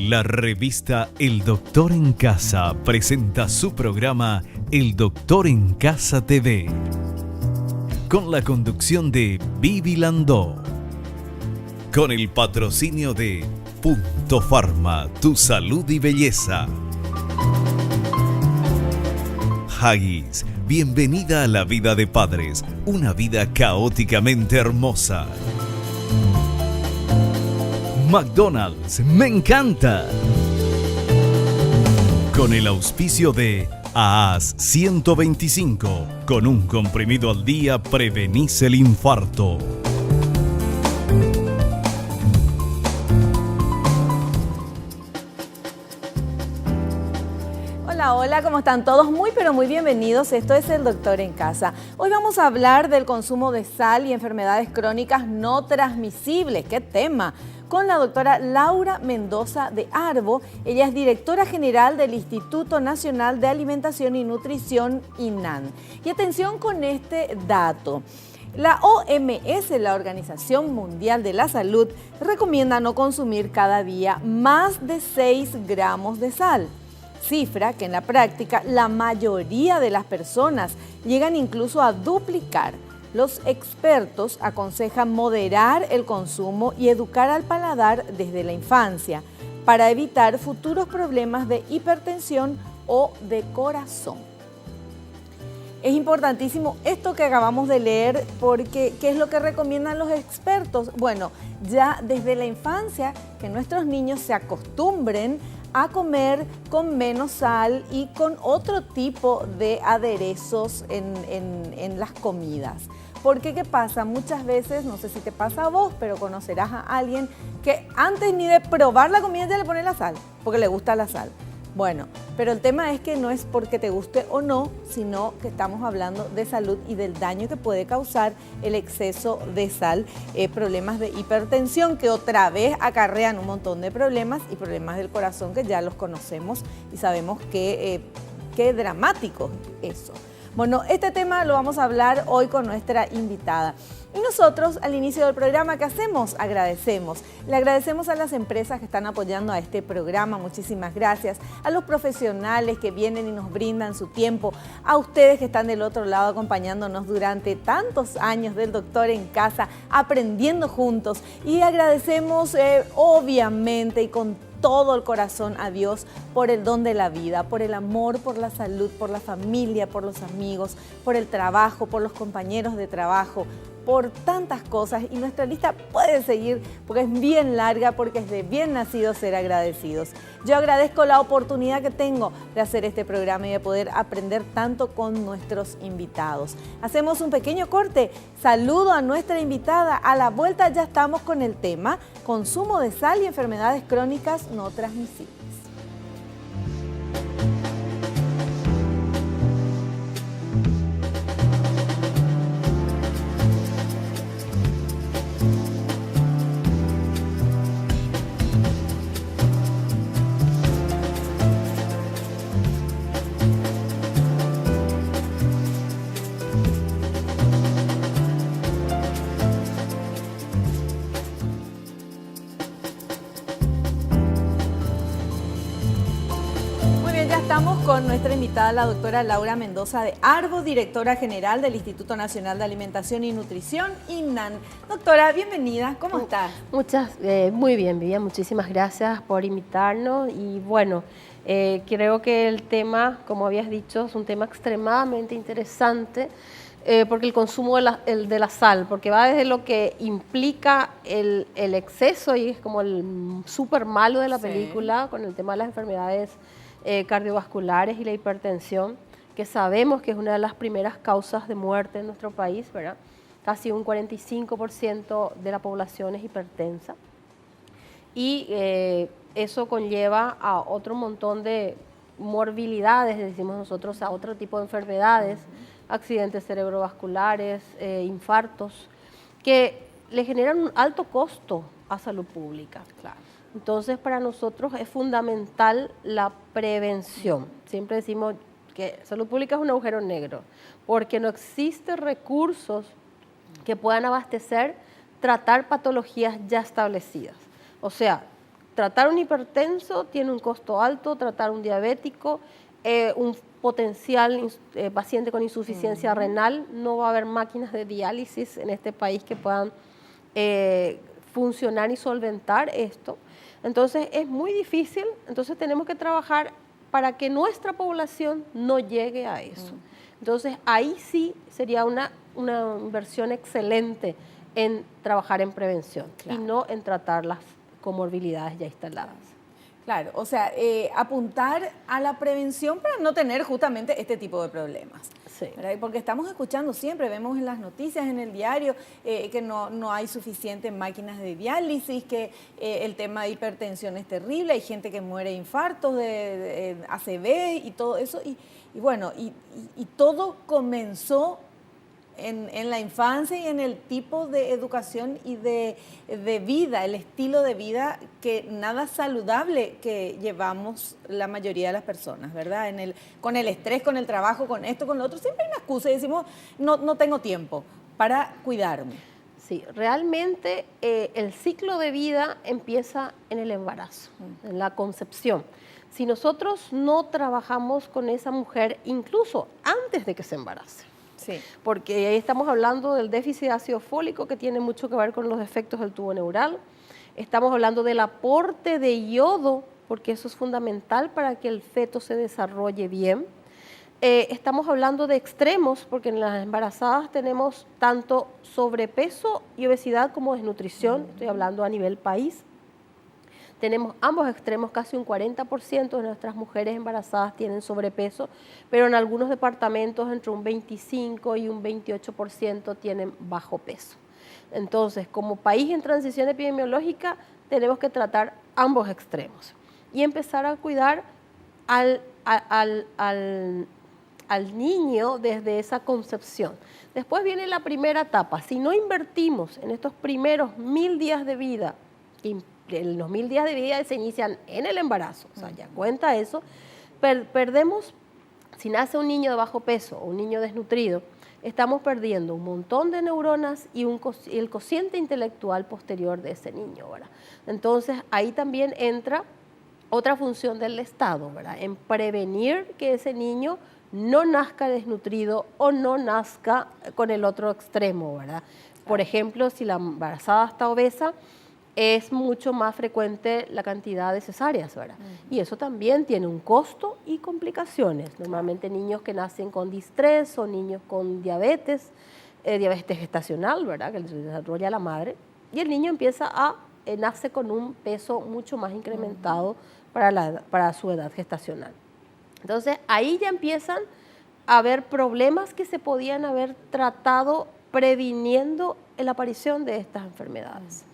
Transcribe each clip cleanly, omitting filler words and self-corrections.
La revista El Doctor en Casa presenta su programa El Doctor en Casa TV, con la conducción de Vivi Landó, con el patrocinio de Punto Pharma, tu salud y belleza. Haggis, bienvenida a la vida de padres, una vida caóticamente hermosa. McDonald's, me encanta. Con el auspicio de AAS 125, con un comprimido al día prevenís el infarto. Hola, ¿cómo están todos? Muy pero muy bienvenidos. Esto es El Doctor en Casa. Hoy vamos a hablar del consumo de sal y enfermedades crónicas no transmisibles. ¡Qué tema! Con la doctora Laura Mendoza de Arbo. Ella es directora general del Instituto Nacional de Alimentación y Nutrición, INAN. Y atención con este dato. La OMS, la Organización Mundial de la Salud, recomienda no consumir cada día más de 6 gramos de sal. Cifra que en la práctica la mayoría de las personas llegan incluso a duplicar. Los expertos aconsejan moderar el consumo y educar al paladar desde la infancia para evitar futuros problemas de hipertensión o de corazón. Es importantísimo esto que acabamos de leer porque ¿qué es lo que recomiendan los expertos? Bueno, ya desde la infancia que nuestros niños se acostumbren a comer con menos sal y con otro tipo de aderezos en las comidas. Porque ¿qué pasa? Muchas veces, no sé si te pasa a vos, pero conocerás a alguien que antes ni de probar la comida ya le pone la sal, porque le gusta la sal. Bueno, pero el tema es que no es porque te guste o no, sino que estamos hablando de salud y del daño que puede causar el exceso de sal, problemas de hipertensión que otra vez acarrean un montón de problemas y problemas del corazón que ya los conocemos y sabemos que qué dramático eso. Bueno, este tema lo vamos a hablar hoy con nuestra invitada. Y nosotros, al inicio del programa, ¿qué hacemos? Agradecemos. Le agradecemos a las empresas que están apoyando a este programa, muchísimas gracias. A los profesionales que vienen y nos brindan su tiempo. A ustedes que están del otro lado acompañándonos durante tantos años del Doctor en Casa, aprendiendo juntos. Y agradecemos, obviamente, y con todo el corazón a Dios por el don de la vida, por el amor, por la salud, por la familia, por los amigos, por el trabajo, por los compañeros de trabajo, por tantas cosas. Y nuestra lista puede seguir porque es bien larga, porque es de bien nacidos ser agradecidos. Yo agradezco la oportunidad que tengo de hacer este programa y de poder aprender tanto con nuestros invitados. Hacemos un pequeño corte. Saludo a nuestra invitada. A la vuelta ya estamos con el tema consumo de sal y enfermedades crónicas no transmisibles. Estamos con nuestra invitada, la doctora Laura Mendoza de Arbo, directora general del Instituto Nacional de Alimentación y Nutrición, INAN. Doctora, bienvenida, ¿cómo estás? Muy bien, Vivian, muchísimas gracias por invitarnos y bueno, creo que el tema, como habías dicho, es un tema extremadamente interesante porque el consumo de la sal, porque va desde lo que implica el exceso y es como el súper malo de la película con el tema de las enfermedades cardiovasculares y la hipertensión, que sabemos que es una de las primeras causas de muerte en nuestro país, ¿verdad? Casi un 45% de la población es hipertensa. Y eso conlleva a otro montón de morbilidades, decimos nosotros, a otro tipo de enfermedades, accidentes cerebrovasculares, infartos, que le generan un alto costo a salud pública. Claro. Entonces, para nosotros es fundamental la prevención. Siempre decimos que salud pública es un agujero negro, porque no existen recursos que puedan abastecer, tratar patologías ya establecidas. O sea, tratar un hipertenso tiene un costo alto, tratar un diabético, un potencial paciente con insuficiencia renal, no va a haber máquinas de diálisis en este país que puedan funcionar y solventar esto. Entonces es muy difícil, entonces tenemos que trabajar para que nuestra población no llegue a eso. Entonces ahí sí sería una inversión excelente en trabajar en prevención y no en tratar las comorbilidades ya instaladas. Claro, o sea, apuntar a la prevención para no tener justamente este tipo de problemas. Sí. ¿Verdad? Porque estamos escuchando siempre, vemos en las noticias, en el diario, que no hay suficientes máquinas de diálisis, que el tema de hipertensión es terrible, hay gente que muere de infartos, de ACV y todo eso. Y bueno, y todo comenzó en la infancia y en el tipo de educación y de vida, el estilo de vida que nada saludable que llevamos la mayoría de las personas, ¿verdad? Con el estrés, con el trabajo, con esto, con lo otro, siempre hay una excusa y decimos, no tengo tiempo para cuidarme. Sí, realmente el ciclo de vida empieza en el embarazo, en la concepción. Si nosotros no trabajamos con esa mujer, incluso antes de que se embarace, sí. Porque ahí estamos hablando del déficit de ácido fólico que tiene mucho que ver con los defectos del tubo neural. Estamos hablando del aporte de yodo, porque eso es fundamental para que el feto se desarrolle bien. Estamos hablando de extremos, porque en las embarazadas tenemos tanto sobrepeso y obesidad como desnutrición, estoy hablando a nivel país. Tenemos ambos extremos, casi un 40% de nuestras mujeres embarazadas tienen sobrepeso, pero en algunos departamentos entre un 25 y un 28% tienen bajo peso. Entonces, como país en transición epidemiológica, tenemos que tratar ambos extremos y empezar a cuidar al niño desde esa concepción. Después viene la primera etapa. Si no invertimos en estos primeros 1000 días de vida, los 1000 días de vida se inician en el embarazo, o sea, ya cuenta eso, perdemos, si nace un niño de bajo peso o un niño desnutrido, estamos perdiendo un montón de neuronas y el cociente intelectual posterior de ese niño, ¿verdad? Entonces, ahí también entra otra función del Estado, ¿verdad? En prevenir que ese niño no nazca desnutrido o no nazca con el otro extremo, ¿verdad? Por ejemplo, si la embarazada está obesa, es mucho más frecuente la cantidad de cesáreas, ¿verdad? Y eso también tiene un costo y complicaciones. Normalmente niños que nacen con distrés o niños con diabetes gestacional, ¿verdad? Que les desarrolla la madre. Y el niño nace con un peso mucho más incrementado para su edad gestacional. Entonces, ahí ya empiezan a haber problemas que se podían haber tratado previniendo la aparición de estas enfermedades.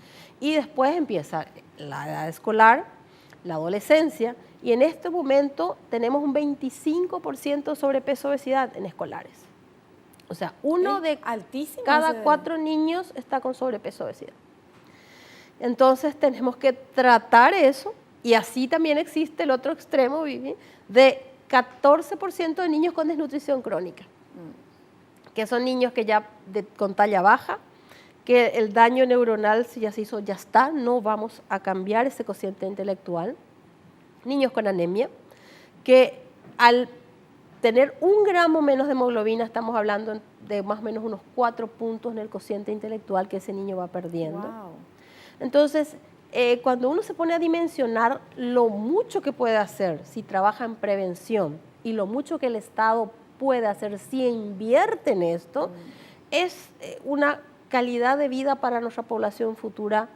Y después empieza la edad escolar, la adolescencia, y en este momento tenemos un 25% de sobrepeso obesidad en escolares. O sea, uno de cada 4 niños está con sobrepeso obesidad. Entonces tenemos que tratar eso, y así también existe el otro extremo, Vivi, de 14% de niños con desnutrición crónica, que son niños que ya con talla baja, que el daño neuronal, si ya se hizo, ya está, no vamos a cambiar ese cociente intelectual. Niños con anemia, que al tener 1 gramo menos de hemoglobina, estamos hablando de más o menos unos 4 puntos en el cociente intelectual que ese niño va perdiendo. Wow. Entonces, cuando uno se pone a dimensionar lo mucho que puede hacer si trabaja en prevención y lo mucho que el Estado puede hacer si invierte en esto, es una calidad de vida para nuestra población futura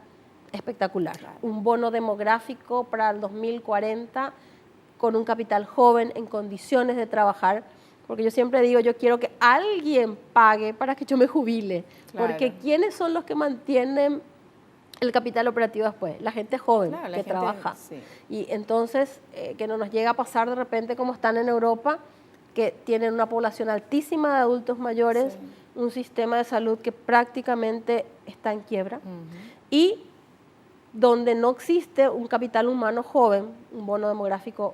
espectacular. Claro. Un bono demográfico para el 2040 con un capital joven en condiciones de trabajar, porque yo siempre digo, yo quiero que alguien pague para que yo me jubile, claro. Porque ¿quiénes son los que mantienen el capital operativo después? La gente joven, claro, que trabaja. Sí. Y entonces, que no nos llega a pasar de repente como están en Europa, que tienen una población altísima de adultos mayores, sí. Un sistema de salud que prácticamente está en quiebra, y donde no existe un capital humano joven, un bono demográfico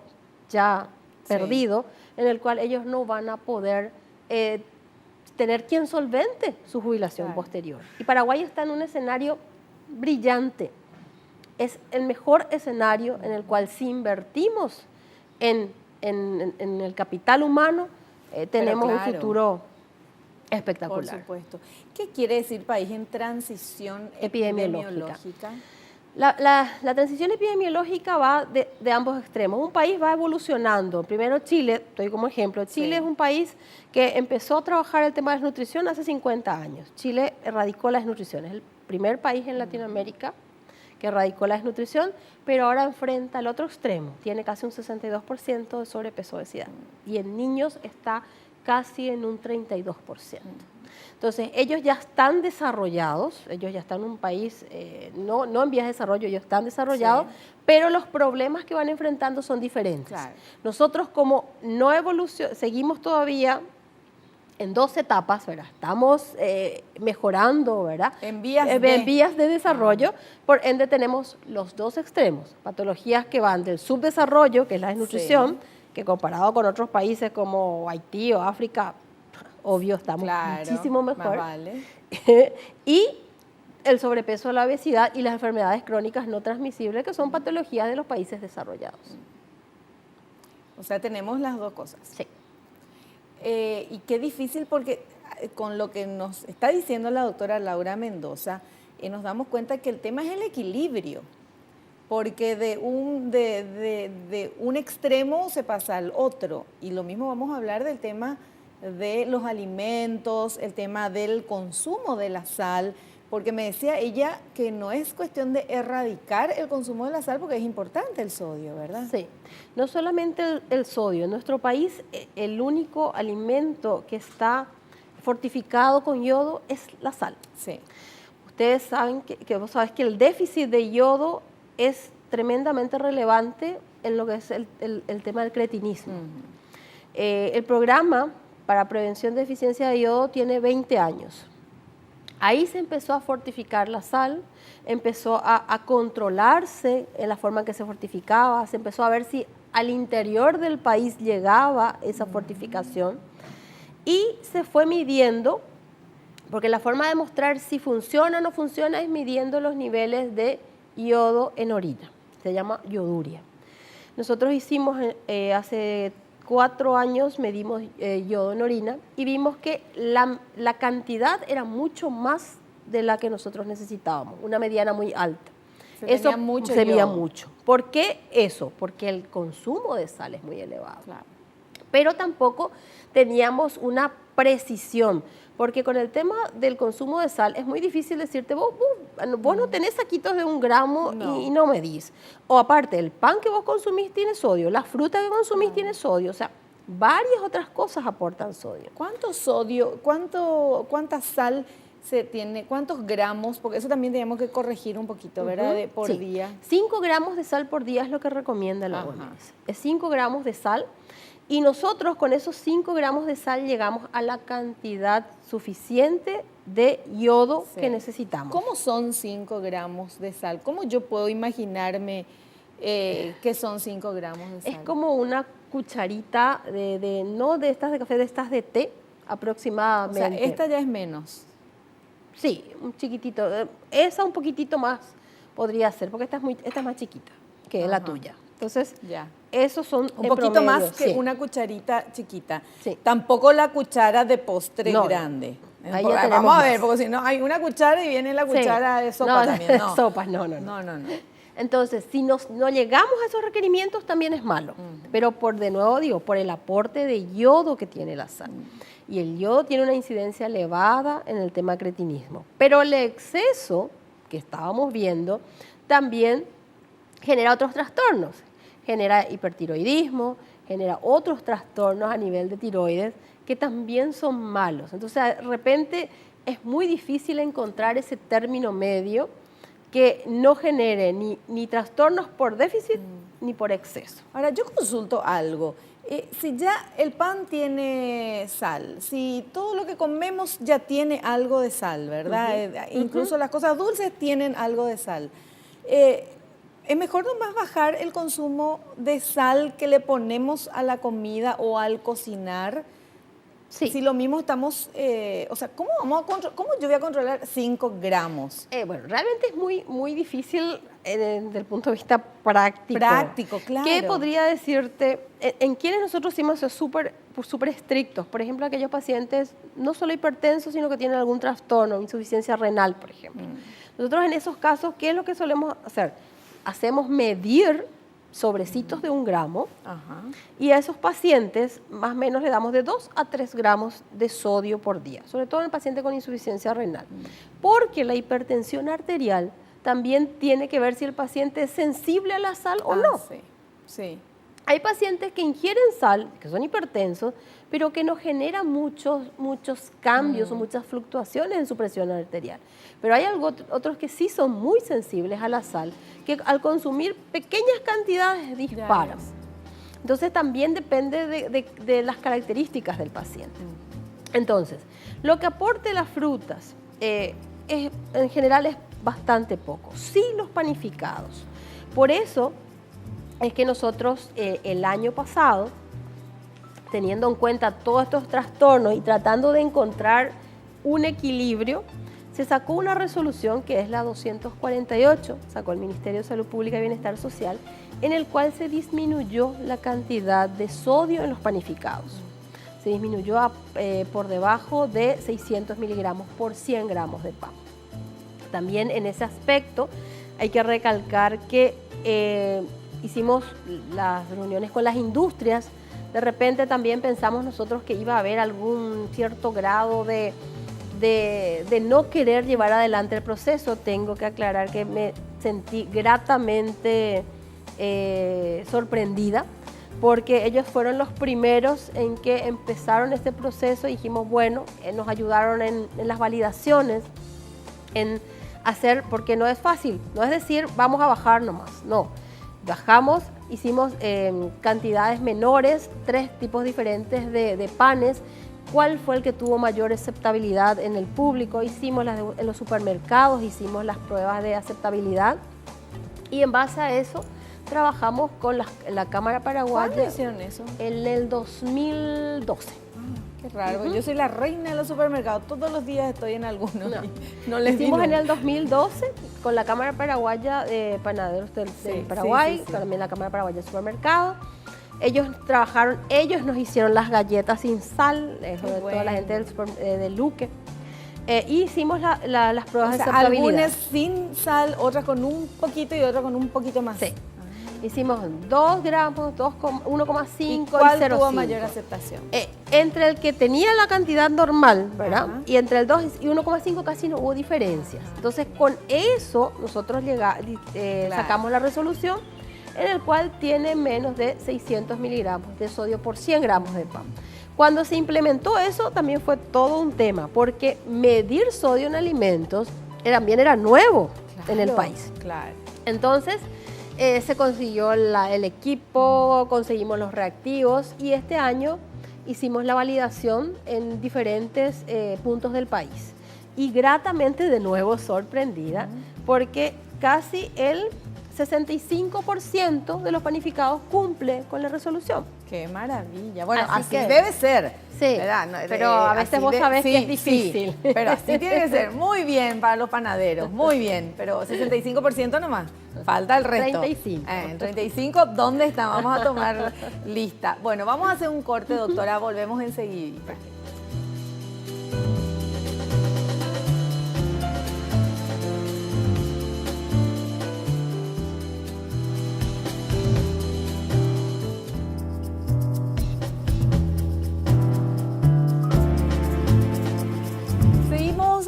ya perdido, sí. En el cual ellos no van a poder tener quien solvente su jubilación, claro. Posterior. Y Paraguay está en un escenario brillante. es el mejor escenario en el cual si invertimos en el capital humano, tenemos un futuro espectacular. Por supuesto. ¿Qué quiere decir país en transición epidemiológica? La transición epidemiológica va de ambos extremos. Un país va evolucionando. Primero Chile, estoy como ejemplo. Chile es un país que empezó a trabajar el tema de la desnutrición hace 50 años. Chile erradicó la desnutrición. Es el primer país en Latinoamérica que erradicó la desnutrición, pero ahora enfrenta el otro extremo. Tiene casi un 62% de sobrepeso, obesidad. Y en niños está casi en un 32%. Entonces, ellos ya están desarrollados, ellos ya están en un país, no en vías de desarrollo, ellos están desarrollados, pero los problemas que van enfrentando son diferentes. Claro. Nosotros como no seguimos todavía en 2 etapas, ¿verdad? Estamos mejorando, ¿verdad? En vías de desarrollo, por ende tenemos los 2 extremos, patologías que van del subdesarrollo, que es la desnutrición, que comparado con otros países como Haití o África, obvio, estamos muchísimo mejor. Vale. Y el sobrepeso, la obesidad y las enfermedades crónicas no transmisibles, que son patologías de los países desarrollados. O sea, tenemos las 2 cosas. Sí. Y qué difícil, porque con lo que nos está diciendo la doctora Laura Mendoza, nos damos cuenta que el tema es el equilibrio, porque de un extremo se pasa al otro, y lo mismo vamos a hablar del tema de los alimentos, el tema del consumo de la sal, porque me decía ella que no es cuestión de erradicar el consumo de la sal, porque es importante el sodio, ¿verdad? Sí, no solamente el sodio. En nuestro país el único alimento que está fortificado con yodo es la sal. Sí. Ustedes saben vos sabés que el déficit de yodo es tremendamente relevante en lo que es el tema del cretinismo. El programa para prevención de deficiencia de yodo tiene 20 años. Ahí se empezó a fortificar la sal, empezó a controlarse en la forma en que se fortificaba, se empezó a ver si al interior del país llegaba esa fortificación y se fue midiendo, porque la forma de mostrar si funciona o no funciona es midiendo los niveles de yodo en orina, se llama yoduria. Nosotros hicimos hace 4 años, medimos yodo en orina y vimos que la cantidad era mucho más de la que nosotros necesitábamos, una mediana muy alta. Se medía mucho. ¿Por qué eso? Porque el consumo de sal es muy elevado. Claro. Pero tampoco teníamos una precisión, porque con el tema del consumo de sal es muy difícil decirte, vos no tenés saquitos de 1 gramo y no medís. O aparte, el pan que vos consumís tiene sodio, la fruta que consumís tiene sodio, o sea, varias otras cosas aportan sodio. ¿Cuánto sodio, cuánta sal se tiene, cuántos gramos? Porque eso también tenemos que corregir un poquito, ¿verdad? Por día. 5 gramos de sal por día es lo que recomienda la OMS. Es 5 gramos de sal. Y nosotros con esos 5 gramos de sal llegamos a la cantidad suficiente de yodo que necesitamos. ¿Cómo son 5 gramos de sal? ¿Cómo yo puedo imaginarme que son 5 gramos de sal? Es como una cucharita no de estas de café, de estas de té aproximadamente. O sea, esta ya es menos. Sí, un chiquitito. Esa un poquitito más podría ser, porque esta es más chiquita que la tuya. Entonces, esos son un poquito promedio, más que una cucharita chiquita. Sí. Tampoco la cuchara de postre grande. Ahí vamos a ver, porque si no hay una cuchara y viene la cuchara de sopa también. No, sopas, no. Entonces, si no llegamos a esos requerimientos, también es malo. Pero de nuevo digo, por el aporte de yodo que tiene la sal. Y el yodo tiene una incidencia elevada en el tema cretinismo. Pero el exceso que estábamos viendo también genera otros trastornos. Genera hipertiroidismo, genera otros trastornos a nivel de tiroides que también son malos. Entonces, de repente es muy difícil encontrar ese término medio que no genere ni trastornos por déficit ni por exceso. Ahora, yo consulto algo. Si ya el pan tiene sal, si todo lo que comemos ya tiene algo de sal, ¿verdad? Incluso las cosas dulces tienen algo de sal. ¿Es mejor nomás bajar el consumo de sal que le ponemos a la comida o al cocinar? Sí. Si lo mismo estamos, o sea, ¿cómo yo voy a controlar 5 gramos? Bueno, realmente es muy difícil desde el punto de vista práctico. Práctico, claro. ¿Qué podría decirte? En quienes nosotros hicimos súper estrictos, por ejemplo, aquellos pacientes no solo hipertensos, sino que tienen algún trastorno, insuficiencia renal, por ejemplo. Nosotros en esos casos, ¿qué es lo que solemos hacer? Hacemos medir sobrecitos de 1 gramo. Ajá. Y a esos pacientes más o menos le damos de 2 a 3 gramos de sodio por día, sobre todo en el paciente con insuficiencia renal. Porque la hipertensión arterial también tiene que ver si el paciente es sensible a la sal o no. Sí, sí. Hay pacientes que ingieren sal, que son hipertensos, pero que no generan muchos cambios o muchas fluctuaciones en su presión arterial. Pero hay otros que sí son muy sensibles a la sal, que al consumir pequeñas cantidades disparan. Entonces también depende de las características del paciente. Entonces, lo que aporte las frutas en general es bastante poco. Sí los panificados. Por eso es que nosotros el año pasado, teniendo en cuenta todos estos trastornos y tratando de encontrar un equilibrio, se sacó una resolución que es la 248, sacó el Ministerio de Salud Pública y Bienestar Social, en el cual se disminuyó la cantidad de sodio en los panificados. Se disminuyó por debajo de 600 miligramos por 100 gramos de pan. También en ese aspecto hay que recalcar que hicimos las reuniones con las industrias. De repente también pensamos nosotros que iba a haber algún cierto grado de no querer llevar adelante el proceso. Tengo que aclarar que me sentí gratamente sorprendida, porque ellos fueron los primeros en que empezaron este proceso y dijimos, bueno, nos ayudaron en las validaciones, en hacer, porque no es fácil, no es decir, vamos a bajar nomás, no. Bajamos, hicimos cantidades menores, 3 tipos diferentes de panes. ¿Cuál fue el que tuvo mayor aceptabilidad en el público? Hicimos en los supermercados, hicimos las pruebas de aceptabilidad y en base a eso trabajamos con la Cámara Paraguaya. ¿Cuándo hicieron eso? En el 2012. Qué raro, yo soy la reina de los supermercados, todos los días estoy en alguno. No les hicimos digo. En el 2012 con la Cámara Paraguaya de Panaderos del Paraguay, también la Cámara Paraguaya de Supermercados. Ellos trabajaron, ellos nos hicieron las galletas sin sal, sobre todo la gente de Luque. Y hicimos las pruebas de aceptabilidad. Algunas sin sal, otras con un poquito y otras con un poquito más. Sí. Hicimos 2 gramos, 1,5 y 0,5. ¿Cuál tuvo mayor aceptación? Entre el que tenía la cantidad normal, ¿verdad? Ajá. Y entre el 2 y 1,5 casi no hubo diferencias. Entonces, con eso nosotros sacamos la resolución en el cual tiene menos de 600 miligramos de sodio por 100 gramos de pan. Cuando se implementó eso también fue todo un tema, porque medir sodio en alimentos también era nuevo en el país. Claro. Entonces, se consiguió el equipo, conseguimos los reactivos y este año hicimos la validación en diferentes puntos del país. Y gratamente de nuevo sorprendida, porque casi el 65% de los panificados cumple con la resolución. ¡Qué maravilla! Bueno, así debe ser. Sí, ¿verdad? No, pero a veces vos sabés que es difícil. Sí, pero así tiene que ser. Muy bien para los panaderos, muy bien. Pero 65% nomás. Falta el resto. 35. En 35, ¿dónde está? Vamos a tomar lista. Bueno, vamos a hacer un corte, doctora. Volvemos enseguida.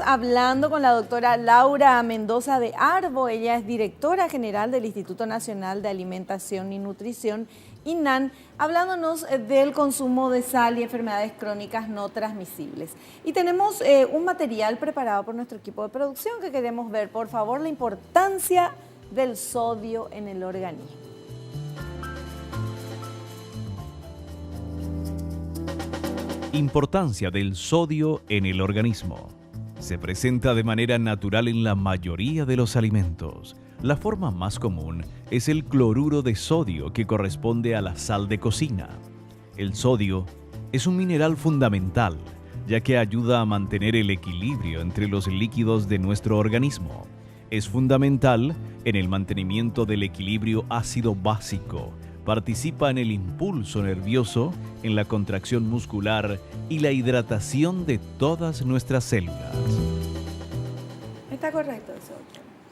Hablando con la doctora Laura Mendoza de Arbo. Ella es directora general del Instituto Nacional de Alimentación y Nutrición, INAN, hablándonos del consumo de sal y enfermedades crónicas no transmisibles. Y tenemos un material preparado por nuestro equipo de producción que queremos ver. Por favor, la importancia del sodio en el organismo. Importancia del sodio en el organismo. Se presenta de manera natural en la mayoría de los alimentos. La forma más común es el cloruro de sodio, que corresponde a la sal de cocina. El sodio es un mineral fundamental, ya que ayuda a mantener el equilibrio entre los líquidos de nuestro organismo. Es fundamental en el mantenimiento del equilibrio ácido básico. Participa en el impulso nervioso, en la contracción muscular y la hidratación de todas nuestras células. ¿Está correcto eso?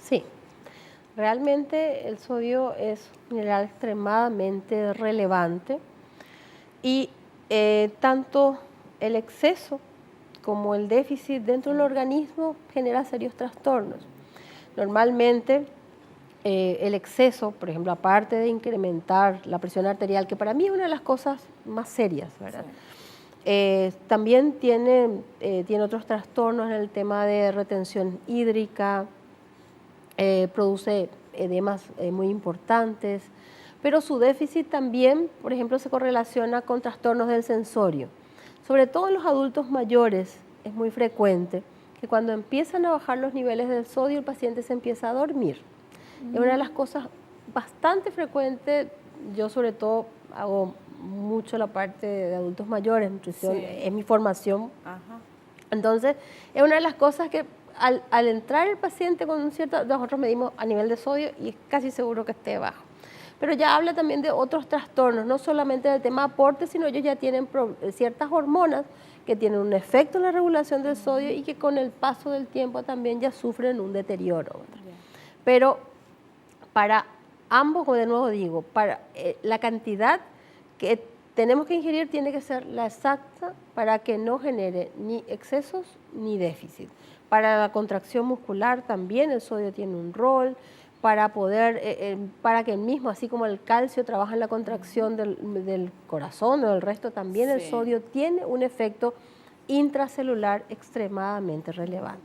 Sí, realmente el sodio es un mineral extremadamente relevante y tanto el exceso como el déficit dentro del organismo genera serios trastornos. Normalmente el exceso, por ejemplo, aparte de incrementar la presión arterial, que para mí es una de las cosas más serias, ¿verdad? Sí. También tiene otros trastornos en el tema de retención hídrica, produce edemas muy importantes, pero su déficit también, por ejemplo, se correlaciona con trastornos del sensorio. Sobre todo en los adultos mayores es muy frecuente que cuando empiezan a bajar los niveles del sodio el paciente se empieza a dormir. Es una de las cosas bastante frecuentes. Yo sobre todo hago mucho la parte de adultos mayores, nutrición, sí. Es mi formación. Ajá. Entonces es una de las cosas que al entrar el paciente con un cierto, nosotros medimos a nivel de sodio y es casi seguro que esté bajo. Pero ya habla también de otros trastornos, no solamente del tema aporte, sino ellos ya tienen ciertas hormonas que tienen un efecto en la regulación del sodio y que con el paso del tiempo también ya sufren un deterioro. Pero para ambos, de nuevo digo, para la cantidad que tenemos que ingerir tiene que ser la exacta para que no genere ni excesos ni déficit. Para la contracción muscular también el sodio tiene un rol, para poder, para que el mismo, así como el calcio trabaja en la contracción del corazón o del resto, también sí. El sodio tiene un efecto intracelular extremadamente relevante.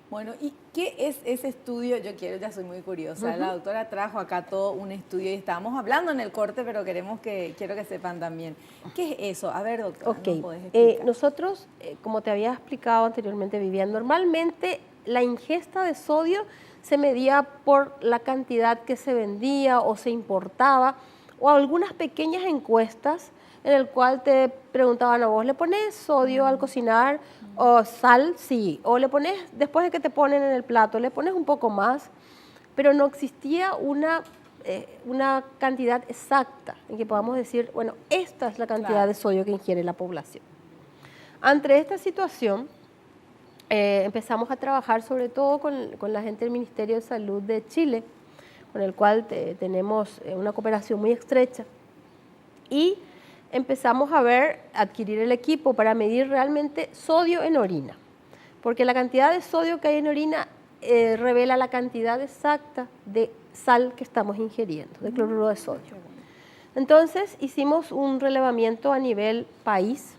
Bueno, ¿y qué es ese estudio? Ya soy muy curiosa. La doctora trajo acá todo un estudio y estábamos hablando en el corte, pero quiero que sepan también. ¿Qué es eso? A ver, doctora, okay. ¿nos podés explicar? Nosotros, como te había explicado anteriormente, Vivian, normalmente la ingesta de sodio se medía por la cantidad que se vendía o se importaba, o algunas pequeñas encuestas en el cual te preguntaban a vos, ¿le pones sodio al cocinar? O sal, sí. O le pones, después de que te ponen en el plato, le pones un poco más, pero no existía una cantidad exacta en que podamos decir, bueno, esta es la cantidad de sodio que ingiere la población. Ante esta situación, empezamos a trabajar sobre todo con la gente del Ministerio de Salud de Chile, con el cual tenemos una cooperación muy estrecha, y empezamos a adquirir el equipo para medir realmente sodio en orina, porque la cantidad de sodio que hay en orina revela la cantidad exacta de sal que estamos ingiriendo, de cloruro de sodio. Entonces hicimos un relevamiento a nivel país,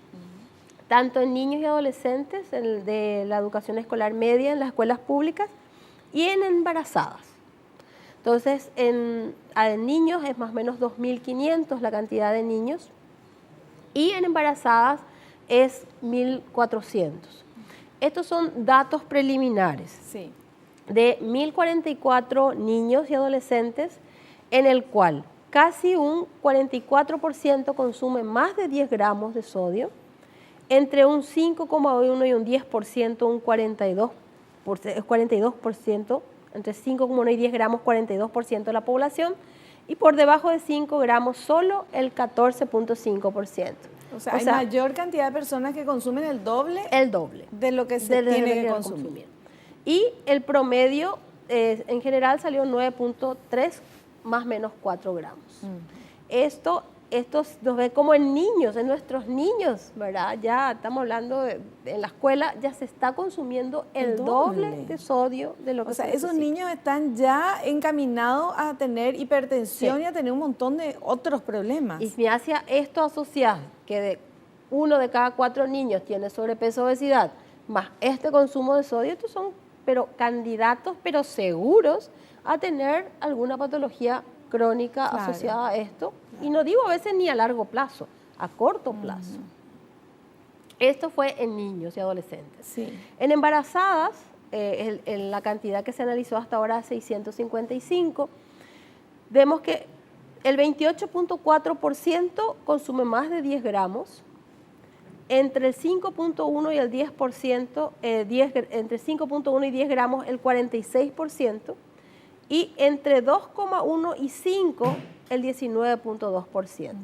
tanto en niños y adolescentes de la educación escolar media en las escuelas públicas y en embarazadas. Entonces, en niños es más o menos 2.500 la cantidad de niños y en embarazadas es 1.400. Estos son datos preliminares de 1.044 niños y adolescentes en el cual casi un 44% consume más de 10 gramos de sodio, entre un 5,1 y un 10%, un 42%, entre 5,1 y 10 gramos, 42% de la población, y por debajo de 5 gramos solo el 14,5%. O sea, hay mayor cantidad de personas que consumen el doble. El doble. De lo que se tiene que consumir. Y el promedio en general salió 9,3 más o menos 4 gramos. Esto nos ve como en niños, en nuestros niños, ¿verdad? Ya estamos hablando en la escuela, ya se está consumiendo el doble de sodio de lo que se necesita. Esos niños están ya encaminados a tener hipertensión y a tener un montón de otros problemas. Y me hace esto asociar que uno de cada 4 niños tiene sobrepeso, obesidad, más este consumo de sodio, estos son candidatos, pero seguros a tener alguna patología crónica asociada a esto. Y no digo a veces ni a largo plazo, a corto plazo. Esto fue en niños y adolescentes. Sí. En embarazadas, la cantidad que se analizó hasta ahora, 655, vemos que el 28.4% consume más de 10 gramos, entre el 5.1 y el 10%, entre 5.1 y 10 gramos el 46%, y entre 2,1 y 5 el 19.2%.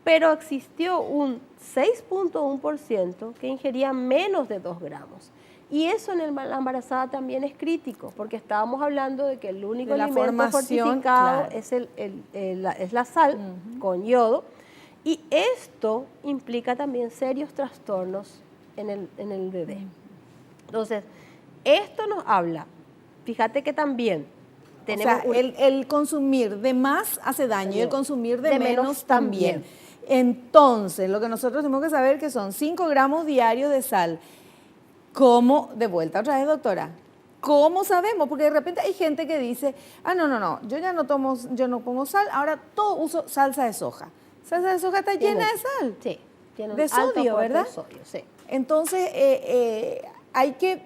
Pero existió un 6.1% que ingería menos de 2 gramos. Y eso en la embarazada también es crítico, porque estábamos hablando de que el único alimento fortificado, claro, es la sal con yodo, y esto implica también serios trastornos en el bebé. Entonces, esto nos habla, fíjate que también tenemos... O sea, el consumir de más hace daño y el consumir de menos también. Entonces, lo que nosotros tenemos que saber que son 5 gramos diarios de sal. ¿Cómo? De vuelta otra vez, doctora. ¿Cómo sabemos? Porque de repente hay gente que dice, no, yo ya no pongo sal, ahora todo uso salsa de soja. Salsa de soja está llena de sal. Sí, tiene de sodio, ¿verdad? De sodio, sí. Entonces, hay que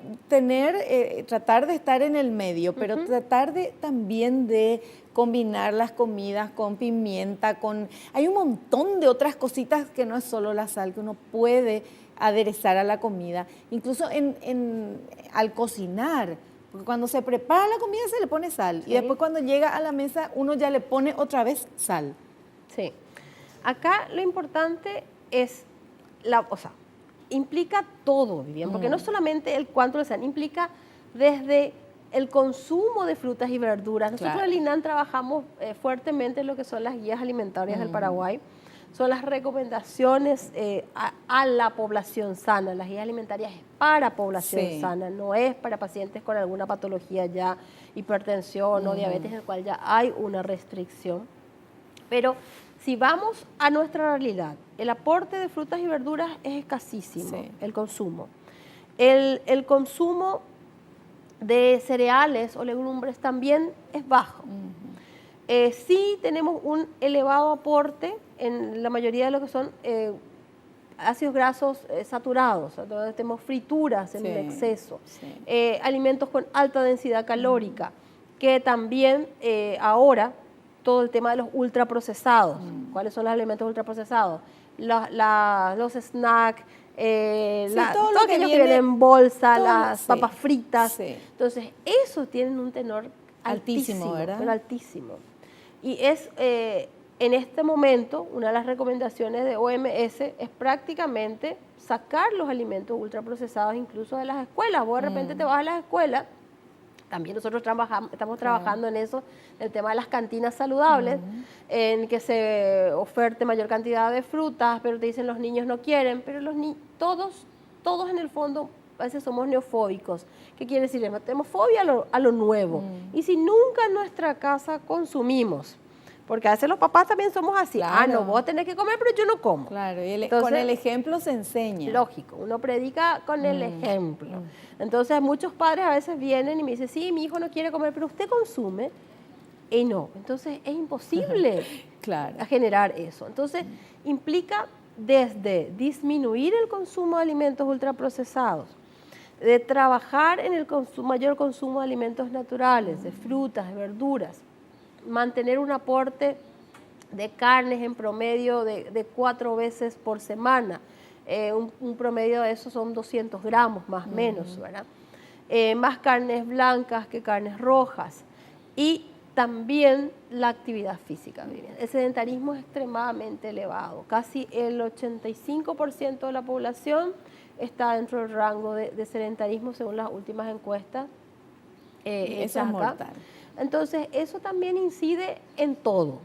tratar de estar en el medio, pero tratar también de combinar las comidas con pimienta, hay un montón de otras cositas que no es solo la sal, que uno puede aderezar a la comida, incluso al cocinar, porque cuando se prepara la comida se le pone sal, sí, y después cuando llega a la mesa uno ya le pone otra vez sal. Sí, acá lo importante es, implica todo, Vivian, porque no solamente el cuánto de sal, implica desde el consumo de frutas y verduras. Nosotros en el INAN trabajamos fuertemente en lo que son las guías alimentarias del Paraguay. Son las recomendaciones a la población sana. Las guías alimentarias es para población sana, no es para pacientes con alguna patología ya, hipertensión o diabetes, en el cual ya hay una restricción. Pero si vamos a nuestra realidad, el aporte de frutas y verduras es escasísimo, el consumo. El consumo de cereales o legumbres también es bajo. Sí tenemos un elevado aporte en la mayoría de lo que son ácidos grasos saturados, donde tenemos frituras en el exceso, alimentos con alta densidad calórica, que también ahora todo el tema de los ultraprocesados. ¿Cuáles son los alimentos ultraprocesados? Los snacks, todo lo que viene en bolsa, las papas fritas. Entonces, esos tienen un tenor altísimo, ¿verdad? Pero altísimo. Y es, en este momento, una de las recomendaciones de OMS es prácticamente sacar los alimentos ultraprocesados incluso de las escuelas. Vos de repente te vas a las escuelas, también nosotros estamos trabajando en eso, el tema de las cantinas saludables, en que se oferte mayor cantidad de frutas, pero te dicen los niños no quieren, pero todos en el fondo a veces somos neofóbicos. ¿Qué quiere decir? Tenemos fobia a lo nuevo. Y si nunca en nuestra casa consumimos, porque a veces los papás también somos así, no, vos tenés que comer, pero yo no como. Claro, y con el ejemplo se enseña. Lógico, uno predica con el ejemplo. Entonces muchos padres a veces vienen y me dicen, sí, mi hijo no quiere comer, pero usted consume. Y no, entonces es imposible generar eso. Entonces implica desde disminuir el consumo de alimentos ultraprocesados, de trabajar en el mayor consumo de alimentos naturales, de frutas, de verduras, mantener un aporte de carnes en promedio de 4 veces por semana. Un promedio de eso son 200 gramos más o menos, ¿verdad? Más carnes blancas que carnes rojas. Y también la actividad física. El sedentarismo es extremadamente elevado. Casi el 85% de la población está dentro del rango de sedentarismo según las últimas encuestas. Eso es mortal. Entonces, eso también incide en todo.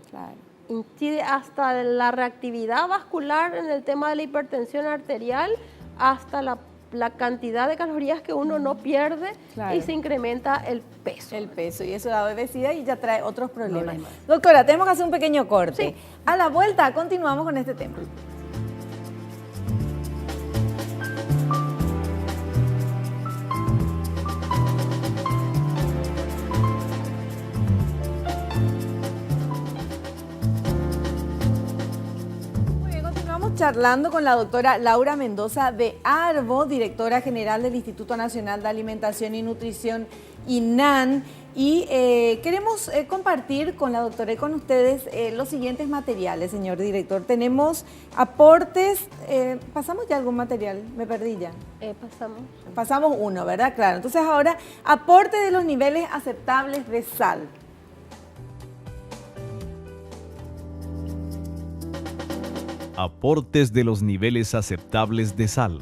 Incide hasta en la reactividad vascular en el tema de la hipertensión arterial, hasta la cantidad de calorías que uno no pierde y se incrementa el peso. El peso, y eso da obesidad y ya trae otros problemas. Doctora, tenemos que hacer un pequeño corte. A la vuelta continuamos con este tema. Charlando con la doctora Laura Mendoza de Arbo, directora general del Instituto Nacional de Alimentación y Nutrición, INAN, Y queremos compartir con la doctora y con ustedes los siguientes materiales, señor director. Tenemos aportes, ¿pasamos ya algún material? Me perdí ya. Pasamos uno, ¿verdad? Claro. Entonces ahora, aporte de los niveles aceptables de sal. Aportes de los niveles aceptables de sal.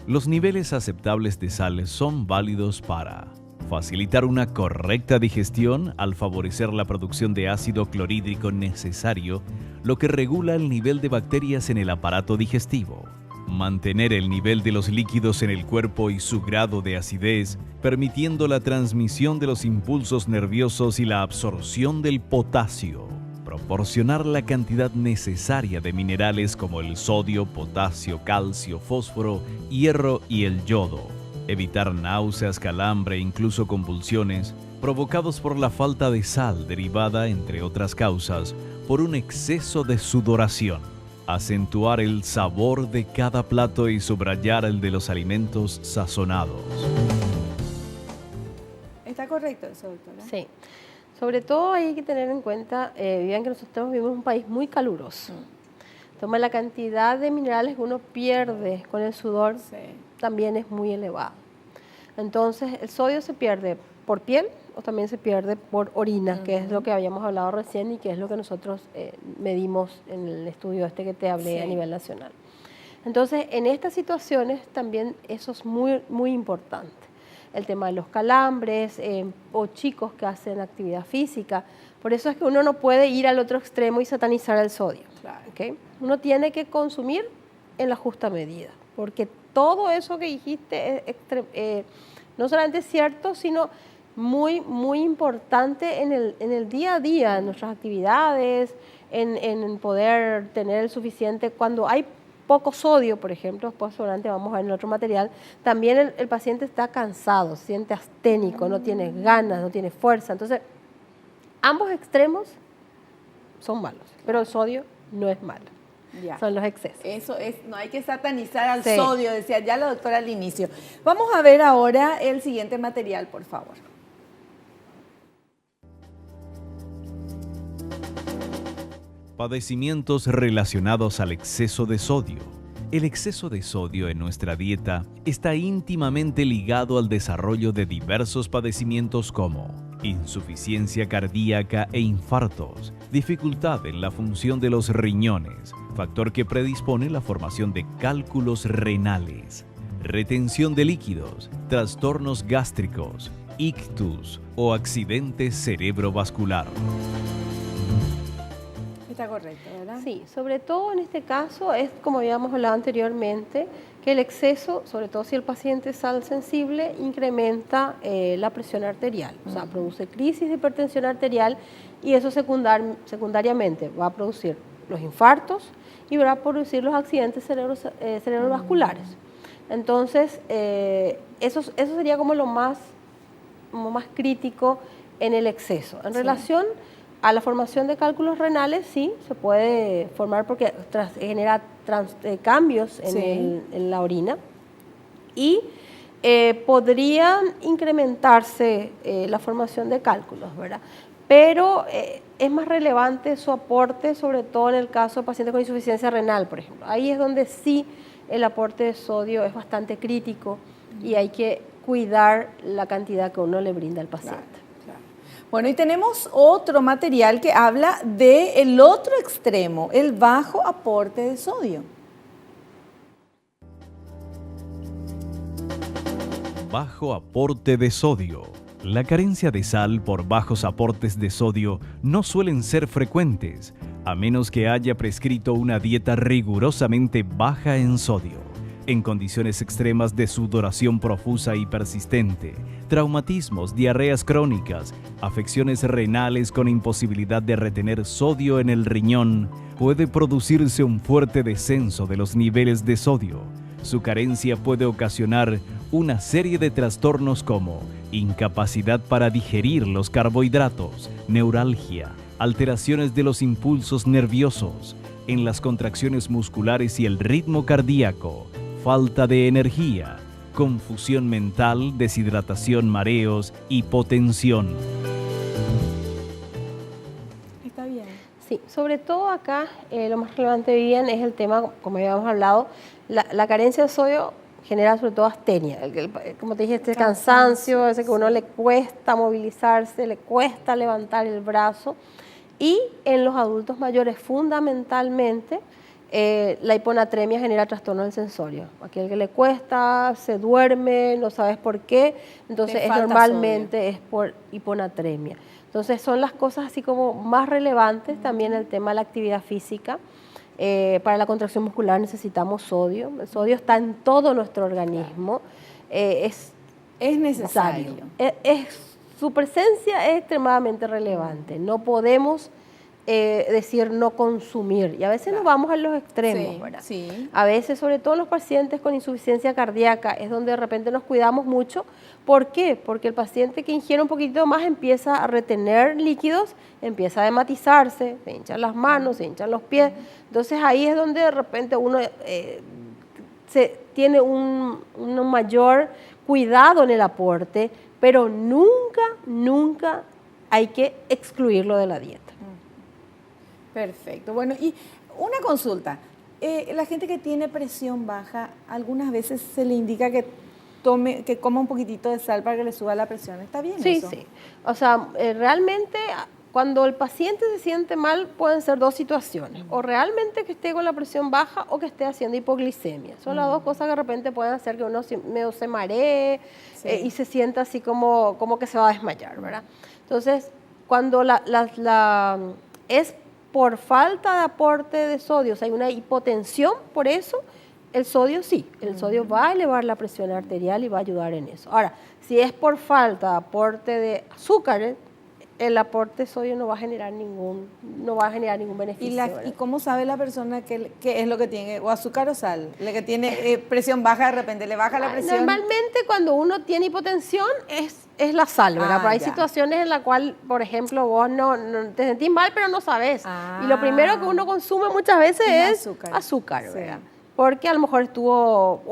Los niveles aceptables de sal son válidos para facilitar una correcta digestión al favorecer la producción de ácido clorhídrico necesario, lo que regula el nivel de bacterias en el aparato digestivo. Mantener el nivel de los líquidos en el cuerpo y su grado de acidez, permitiendo la transmisión de los impulsos nerviosos y la absorción del potasio. Proporcionar la cantidad necesaria de minerales como el sodio, potasio, calcio, fósforo, hierro y el yodo. Evitar náuseas, calambre e incluso convulsiones provocados por la falta de sal derivada, entre otras causas, por un exceso de sudoración. Acentuar el sabor de cada plato y subrayar el de los alimentos sazonados. ¿Está correcto eso, doctora? Sí. Sobre todo hay que tener en cuenta, Vivian, que nosotros vivimos en un país muy caluroso. Toma la cantidad de minerales que uno pierde con el sudor, también es muy elevado. Entonces, el sodio se pierde por piel o también se pierde por orina, que es lo que habíamos hablado recién y que es lo que nosotros medimos en el estudio este que te hablé a nivel nacional. Entonces, en estas situaciones también eso es muy, muy importante. El tema de los calambres o chicos que hacen actividad física. Por eso es que uno no puede ir al otro extremo y satanizar el sodio. Claro. ¿Okay? Uno tiene que consumir en la justa medida, porque todo eso que dijiste es no solamente es cierto, sino muy, muy importante en el día a día, en nuestras actividades, en poder tener el suficiente. Cuando hay poco sodio, por ejemplo, después seguramente vamos a ver en otro material, también el paciente está cansado, se siente asténico, no tiene ganas, no tiene fuerza. Entonces, ambos extremos son malos, pero el sodio no es malo. Ya. Son los excesos. Eso es, no hay que satanizar al sodio, decía ya la doctora al inicio. Vamos a ver ahora el siguiente material, por favor. Padecimientos relacionados al exceso de sodio. El exceso de sodio en nuestra dieta está íntimamente ligado al desarrollo de diversos padecimientos como insuficiencia cardíaca e infartos, dificultad en la función de los riñones, factor que predispone la formación de cálculos renales, retención de líquidos, trastornos gástricos, ictus o accidente cerebrovascular. Está correcto, ¿verdad? Sí, sobre todo en este caso es como habíamos hablado anteriormente, que el exceso, sobre todo si el paciente es sal sensible, incrementa la presión arterial, o sea, produce crisis de hipertensión arterial y eso secundariamente va a producir los infartos y va a producir los accidentes cerebrovasculares. Entonces, eso sería como lo más crítico en el exceso. En relación a la formación de cálculos renales, sí, se puede formar porque genera cambios en la orina y podrían incrementarse la formación de cálculos, ¿verdad? Pero es más relevante su aporte, sobre todo en el caso de pacientes con insuficiencia renal, por ejemplo. Ahí es donde sí el aporte de sodio es bastante crítico y hay que cuidar la cantidad que uno le brinda al paciente. Claro. Bueno, y tenemos otro material que habla del otro extremo, el bajo aporte de sodio. Bajo aporte de sodio. La carencia de sal por bajos aportes de sodio no suelen ser frecuentes, a menos que haya prescrito una dieta rigurosamente baja en sodio. En condiciones extremas de sudoración profusa y persistente, traumatismos, diarreas crónicas, afecciones renales con imposibilidad de retener sodio en el riñón, puede producirse un fuerte descenso de los niveles de sodio. Su carencia puede ocasionar una serie de trastornos como incapacidad para digerir los carbohidratos, neuralgia, alteraciones de los impulsos nerviosos, en las contracciones musculares y el ritmo cardíaco, falta de energía, confusión mental, deshidratación, mareos, hipotensión. está bien. Sí, sobre todo acá lo más relevante, Vivian, es el tema, como habíamos hablado, la carencia de sodio genera sobre todo astenia, como te dije, este cansancio, ese que a uno le cuesta movilizarse, le cuesta levantar el brazo. Y en los adultos mayores, fundamentalmente, la hiponatremia genera trastorno del sensorio. Aquel que le cuesta, se duerme, no sabes por qué, entonces normalmente es por hiponatremia. Entonces son las cosas así como más relevantes, también el tema de la actividad física. Para la contracción muscular necesitamos sodio. El sodio está en todo nuestro organismo. Es necesario. Su presencia es extremadamente relevante. No podemos decir no consumir. Y a veces nos vamos a los extremos, ¿verdad? Sí. A veces, sobre todo los pacientes con insuficiencia cardíaca, es donde de repente nos cuidamos mucho. ¿Por qué? Porque el paciente que ingiere un poquito más empieza a retener líquidos, empieza a hematizarse, se hinchan las manos, se hinchan los pies. Entonces ahí es donde de repente uno tiene un mayor cuidado en el aporte, pero nunca hay que excluirlo de la dieta. Perfecto. Bueno, y una consulta. La gente que tiene presión baja, algunas veces se le indica que coma un poquitito de sal para que le suba la presión. ¿Está bien eso? Sí. O sea, realmente cuando el paciente se siente mal pueden ser dos situaciones. O realmente que esté con la presión baja o que esté haciendo hipoglicemia. Son las dos cosas que de repente pueden hacer que uno medio se maree y se sienta así como que se va a desmayar, ¿verdad? Entonces, cuando es por falta de aporte de sodio, o sea, hay una hipotensión por eso, el sodio sí, el sodio va a elevar la presión arterial y va a ayudar en eso. Ahora, si es por falta de aporte de azúcares, el aporte de sodio no va a generar ningún beneficio. ¿Y cómo sabe la persona qué es lo que tiene, o azúcar o sal? La que tiene presión baja, de repente le baja la presión. Normalmente cuando uno tiene hipotensión es la sal, ¿verdad? Pero hay situaciones en las cuales, por ejemplo, vos no te sentís mal, pero no sabés. Y lo primero que uno consume muchas veces es azúcar, ¿verdad? Porque a lo mejor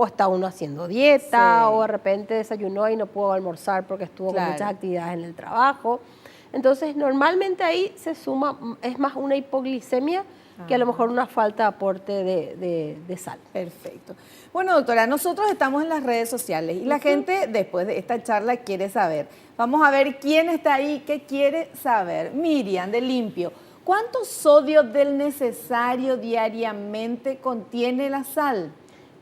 está uno haciendo dieta, o de repente desayunó y no pudo almorzar porque estuvo con muchas actividades en el trabajo. Entonces, normalmente ahí se suma, es más una hipoglicemia que a lo mejor una falta de aporte de sal. Perfecto. Bueno, doctora, nosotros estamos en las redes sociales y la gente, después de esta charla, quiere saber. Vamos a ver quién está ahí, qué quiere saber. Miriam, de Limpio. ¿Cuánto sodio del necesario diariamente contiene la sal?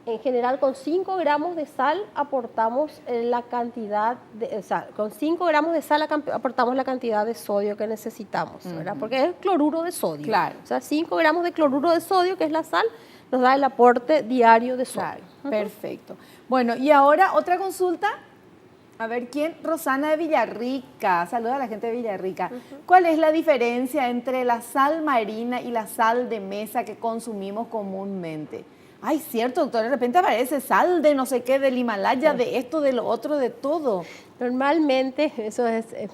En general, con 5 gramos de sal aportamos la cantidad de sal. Con 5 gramos de sal aportamos la cantidad de sodio que necesitamos, ¿verdad? Porque es cloruro de sodio. Claro. O sea, 5 gramos de cloruro de sodio, que es la sal, nos da el aporte diario de sodio. Claro. Perfecto. Bueno, y ahora otra consulta. A ver, ¿quién? Rosana de Villarrica. Saluda a la gente de Villarrica. ¿Cuál es la diferencia entre la sal marina y la sal de mesa que consumimos comúnmente? Ay, cierto, doctor, de repente aparece sal de no sé qué, del Himalaya, de esto, de lo otro, de todo. Normalmente,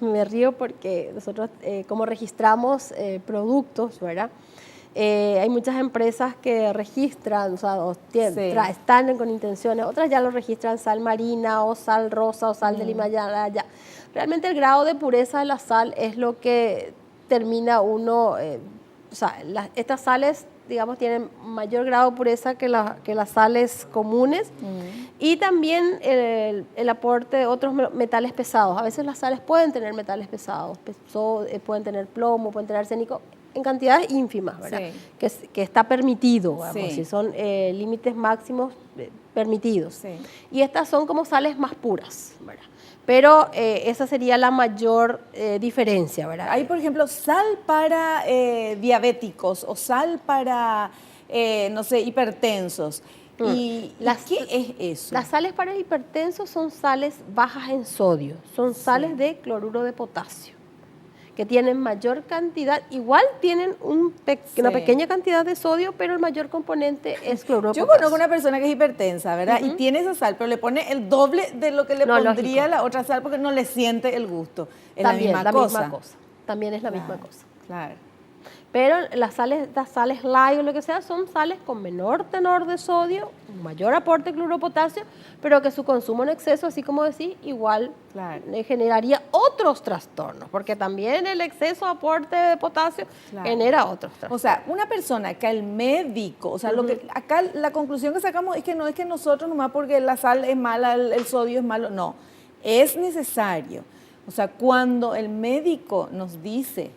me río porque nosotros como registramos productos, ¿verdad? Hay muchas empresas que registran, o sea, están con intenciones, otras ya lo registran sal marina o sal rosa o sal del Himalaya. Realmente el grado de pureza de la sal es lo que termina uno, o sea, estas sales, digamos, tienen mayor grado de pureza que las sales comunes y también el aporte de otros metales pesados. A veces las sales pueden tener metales pesados, pueden tener plomo, pueden tener arsénico, en cantidades ínfimas, ¿verdad? Sí. Que está permitido, vamos, si son límites máximos permitidos. Sí. Y estas son como sales más puras, ¿verdad? Pero esa sería la mayor diferencia, ¿verdad? Hay, por ejemplo, sal para diabéticos o sal para, no sé, hipertensos. ¿Y qué es eso? Las sales para hipertensos son sales bajas en sodio, son sales de cloruro de potasio, que tienen mayor cantidad, igual tienen una pequeña cantidad de sodio, pero el mayor componente es cloruro de potasio. Yo conozco una persona que es hipertensa, ¿verdad? Y tiene esa sal, pero le pone el doble de lo que le pondría la otra sal porque no le siente el gusto. Es también la misma cosa. También es la misma cosa. Claro. Pero las sales light o lo que sea son sales con menor tenor de sodio, un mayor aporte de cloropotasio, pero que su consumo en exceso, así como decís, igual generaría otros trastornos, porque también el exceso de aporte de potasio genera otros trastornos. O sea, una persona que el médico, o sea, lo que acá la conclusión que sacamos es que no es que nosotros nomás porque la sal es mala, el sodio es malo, no, es necesario. O sea, cuando el médico nos dice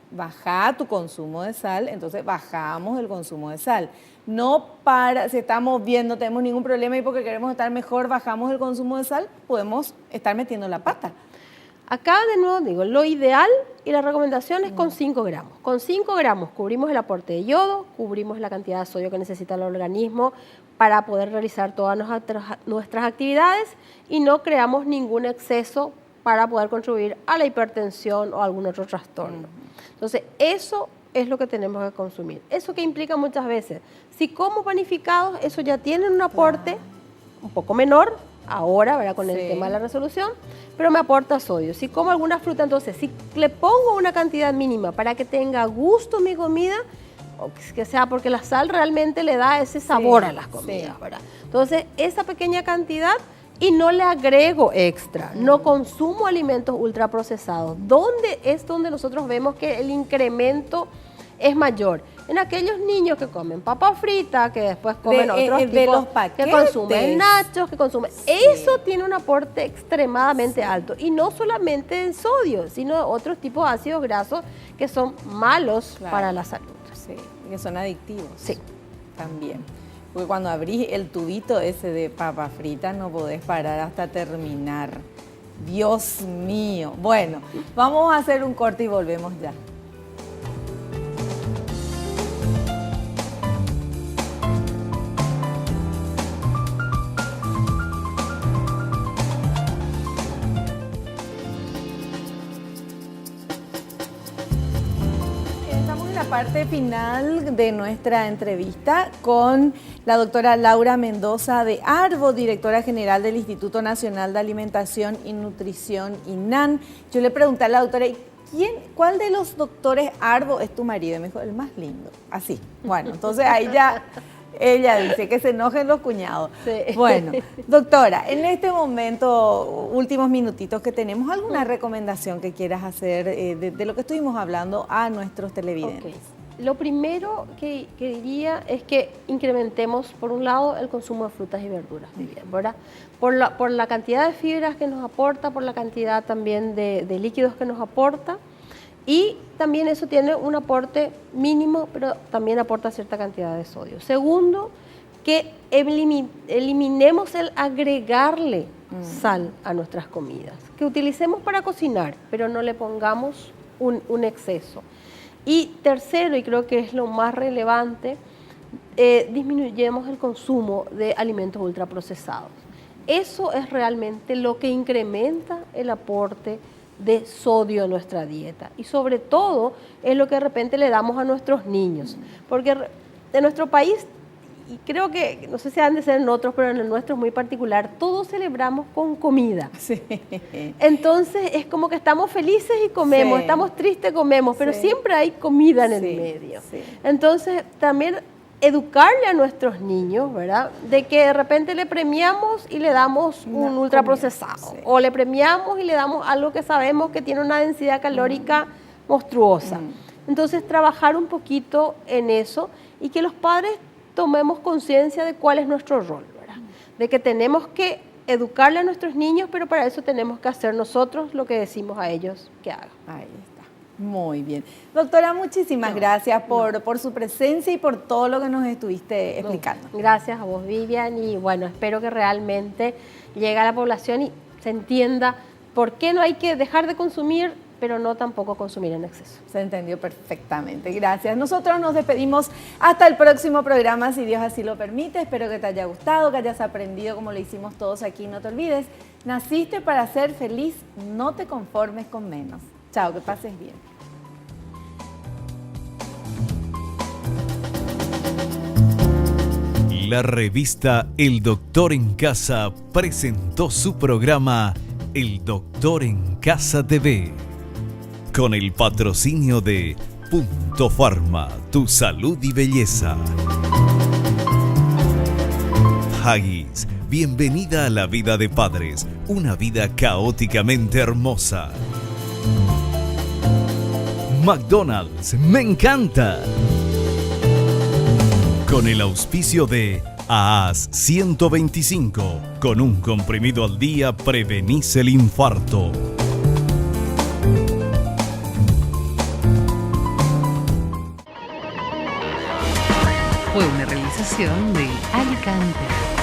baja tu consumo de sal, entonces bajamos el consumo de sal. No para, si estamos bien, no tenemos ningún problema y porque queremos estar mejor, bajamos el consumo de sal, podemos estar metiendo la pata. Acá de nuevo digo, lo ideal y la recomendación es con 5 gramos. Con 5 gramos cubrimos el aporte de yodo, cubrimos la cantidad de sodio que necesita el organismo para poder realizar todas nuestras actividades y no creamos ningún exceso para poder contribuir a la hipertensión o algún otro trastorno. Entonces, eso es lo que tenemos que consumir. Eso que implica muchas veces, si como panificados, eso ya tiene un aporte un poco menor, ahora, ¿verdad? Con el tema de la resolución, pero me aporta sodio. Si como alguna fruta, entonces, si le pongo una cantidad mínima para que tenga gusto mi comida, o que sea porque la sal realmente le da ese sabor a las comidas, ¿verdad? Entonces, esa pequeña cantidad y no le agrego extra, no consumo alimentos ultraprocesados. ¿Dónde es donde nosotros vemos que el incremento es mayor? En aquellos niños que comen papa frita, que después comen otros tipos, de los paquetes, que consumen nachos, que consumen... Eso tiene un aporte extremadamente alto. Y no solamente en sodio, sino otros tipos de ácidos grasos que son malos para la salud. Sí, que son adictivos. Sí. También. Porque cuando abrís el tubito ese de papa frita no podés parar hasta terminar. Dios mío. Bueno, vamos a hacer un corte y volvemos ya. Parte final de nuestra entrevista con la doctora Laura Mendoza de Arbo, directora general del Instituto Nacional de Alimentación y Nutrición, INAN. Yo le pregunté a la doctora, ¿cuál de los doctores Arbo es tu marido? Y me dijo, el más lindo. Así. Bueno, entonces ahí ya ella dice que se enojen los cuñados. Sí. Bueno, doctora, en este momento, últimos minutitos que tenemos, ¿alguna recomendación que quieras hacer de lo que estuvimos hablando a nuestros televidentes? Okay. Lo primero que diría es que incrementemos, por un lado, el consumo de frutas y verduras, ¿verdad? Por la cantidad de fibras que nos aporta, por la cantidad también de líquidos que nos aporta. Y también eso tiene un aporte mínimo, pero también aporta cierta cantidad de sodio. Segundo, que eliminemos el agregarle sal a nuestras comidas. Que utilicemos para cocinar, pero no le pongamos un exceso. Y tercero, y creo que es lo más relevante, disminuyamos el consumo de alimentos ultraprocesados. Eso es realmente lo que incrementa el aporte de sodio en nuestra dieta y sobre todo es lo que de repente le damos a nuestros niños, porque en nuestro país, y creo que, no sé si han de ser en otros, pero en el nuestro es muy particular, todos celebramos con comida. Sí. Entonces es como que estamos felices y comemos, estamos tristes, comemos, pero siempre hay comida en el medio. Sí. Entonces también educarle a nuestros niños, ¿verdad? De que de repente le premiamos y le damos un ultraprocesado, o le premiamos y le damos algo que sabemos que tiene una densidad calórica monstruosa. Entonces trabajar un poquito en eso y que los padres tomemos conciencia de cuál es nuestro rol, ¿verdad? De que tenemos que educarle a nuestros niños, pero para eso tenemos que hacer nosotros lo que decimos a ellos que hagan. Ahí está. Muy bien. Doctora, muchísimas gracias por su presencia y por todo lo que nos estuviste explicando. Gracias a vos, Vivian, y bueno, espero que realmente llegue a la población y se entienda por qué no hay que dejar de consumir, pero no tampoco consumir en exceso. Se entendió perfectamente. Gracias. Nosotros nos despedimos hasta el próximo programa, si Dios así lo permite. Espero que te haya gustado, que hayas aprendido como lo hicimos todos aquí. No te olvides, naciste para ser feliz, no te conformes con menos. Chao, que pases bien. La revista El Doctor en Casa presentó su programa El Doctor en Casa TV, con el patrocinio de Punto Pharma, tu salud y belleza. Haggis, bienvenida a la vida de padres, una vida caóticamente hermosa. McDonald's, me encanta. Con el auspicio de AAS 125, con un comprimido al día prevenís el infarto. Fue una realización de Alicante.